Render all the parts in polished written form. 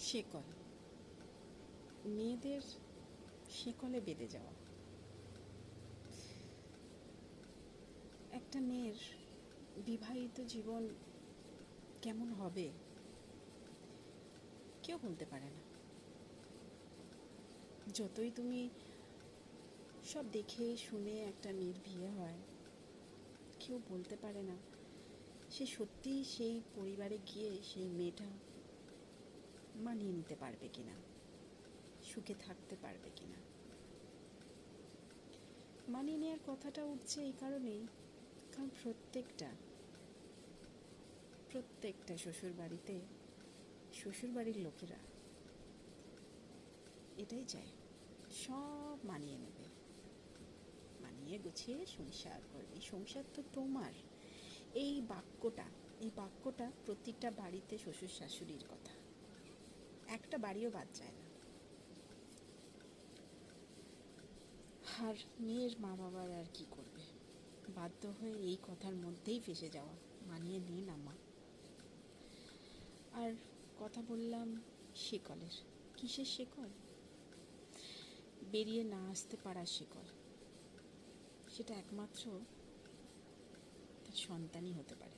শিকল, মেয়েদের শিকলে বেঁধে যাওয়া। একটা মেয়ের বিবাহিত জীবন কেমন হবে কেউ বলতে পারে না। যতই তুমি সব দেখে শুনে একটা মেয়ের বিয়ে হয়, কেউ বলতে পারে না সে সত্যিই সেই পরিবারে গিয়ে সেই মেয়েটা মানিয়ে নিতে পারবে কিনা, সুখে থাকতে পারবে কিনা। মানিয়ে নেওয়ার কথাটা উঠছে এই কারণেই, কারণ প্রত্যেকটা শ্বশুরবাড়ির লোকেরা এটাই চায়, সব মানিয়ে নেবে, মানিয়ে গুছিয়ে সংসার করবে। সংসার তো তোমার। এই বাক্যটা প্রত্যেকটা বাড়িতে শ্বশুর শাশুড়ির কথা, একটা বাড়িও বাদ যায় না। আর মেয়ের মা বাবার আর কি করবে, বাধ্য হয়ে এই কথার মধ্যেই ফেসে যাওয়া, মানিয়ে নে না মা। আর কথা বললাম শিকলের, কিসের শিকল? বেরিয়ে না আসতে পারার শিকল। সেটা একমাত্র তার সন্তানই হতে পারে।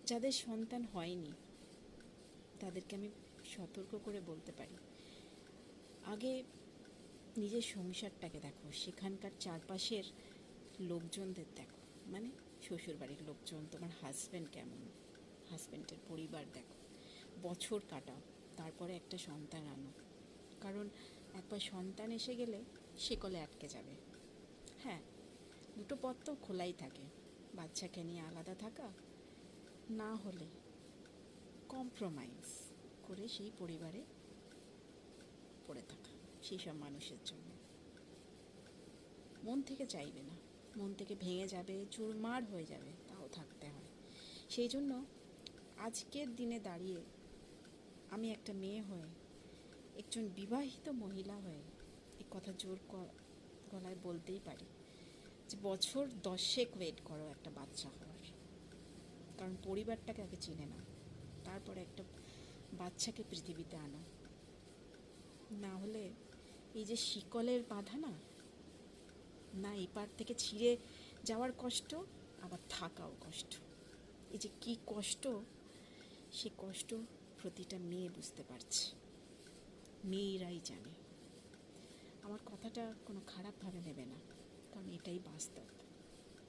যাদের সন্তান হয়নি তাদেরকে আমি সতর্ক করে বলতে পারি, আগে নিজের সংসারটাকে দেখো, সেখানকার চারপাশের লোকজনদের দেখো, মানে শ্বশুরবাড়ির লোকজন, তোমার হাজব্যান্ড কেমন, হাজব্যান্ডের পরিবার দেখো, বছর কাটাও, তারপরে একটা সন্তান আনো। কারণ একবার সন্তান এসে গেলে শিকলে আটকে যাবে। হ্যাঁ, দুটো পথ তো খোলাই থাকে, বাচ্চাকে নিয়ে আলাদা থাকা, না হলে কম্প্রোমাইজ করে সেই পরিবারে পড়ে থাকা। সেই সব মানুষের জন্য মন থেকে চাইবে না, মন থেকে ভেঙে যাবে, চুরমার হয়ে যাবে, তাও থাকতে হয়। সেই জন্য আজকের দিনে দাঁড়িয়ে আমি একটা মেয়ে হয়ে, একজন বিবাহিত মহিলা হয়ে এই কথা জোর গলায় বলতেই পারি যে বছর 10 ওয়েট করো একটা বাচ্চা হওয়ার। কারণ পরিবারটাকে আগে চিনে নাও, তারপরে একটা বাচ্চাকে পৃথিবীতে আনো। না হলে এই যে শিকলের বাঁধা না এপার থেকে ছিঁড়ে যাওয়ার কষ্ট, আবার থাকাও কষ্ট। এই যে কি কষ্ট, সে কষ্ট প্রতিটা মেয়ে বুঝতে পারছে, মেয়েরাই জানে। আমার কথাটা কোনো খারাপভাবে নেবে না, কারণ এটাই বাস্তব।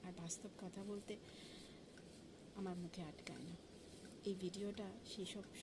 আর বাস্তব কথা বলতে আমার মুখে আটকায় না। এই ভিডিওটা সেই সব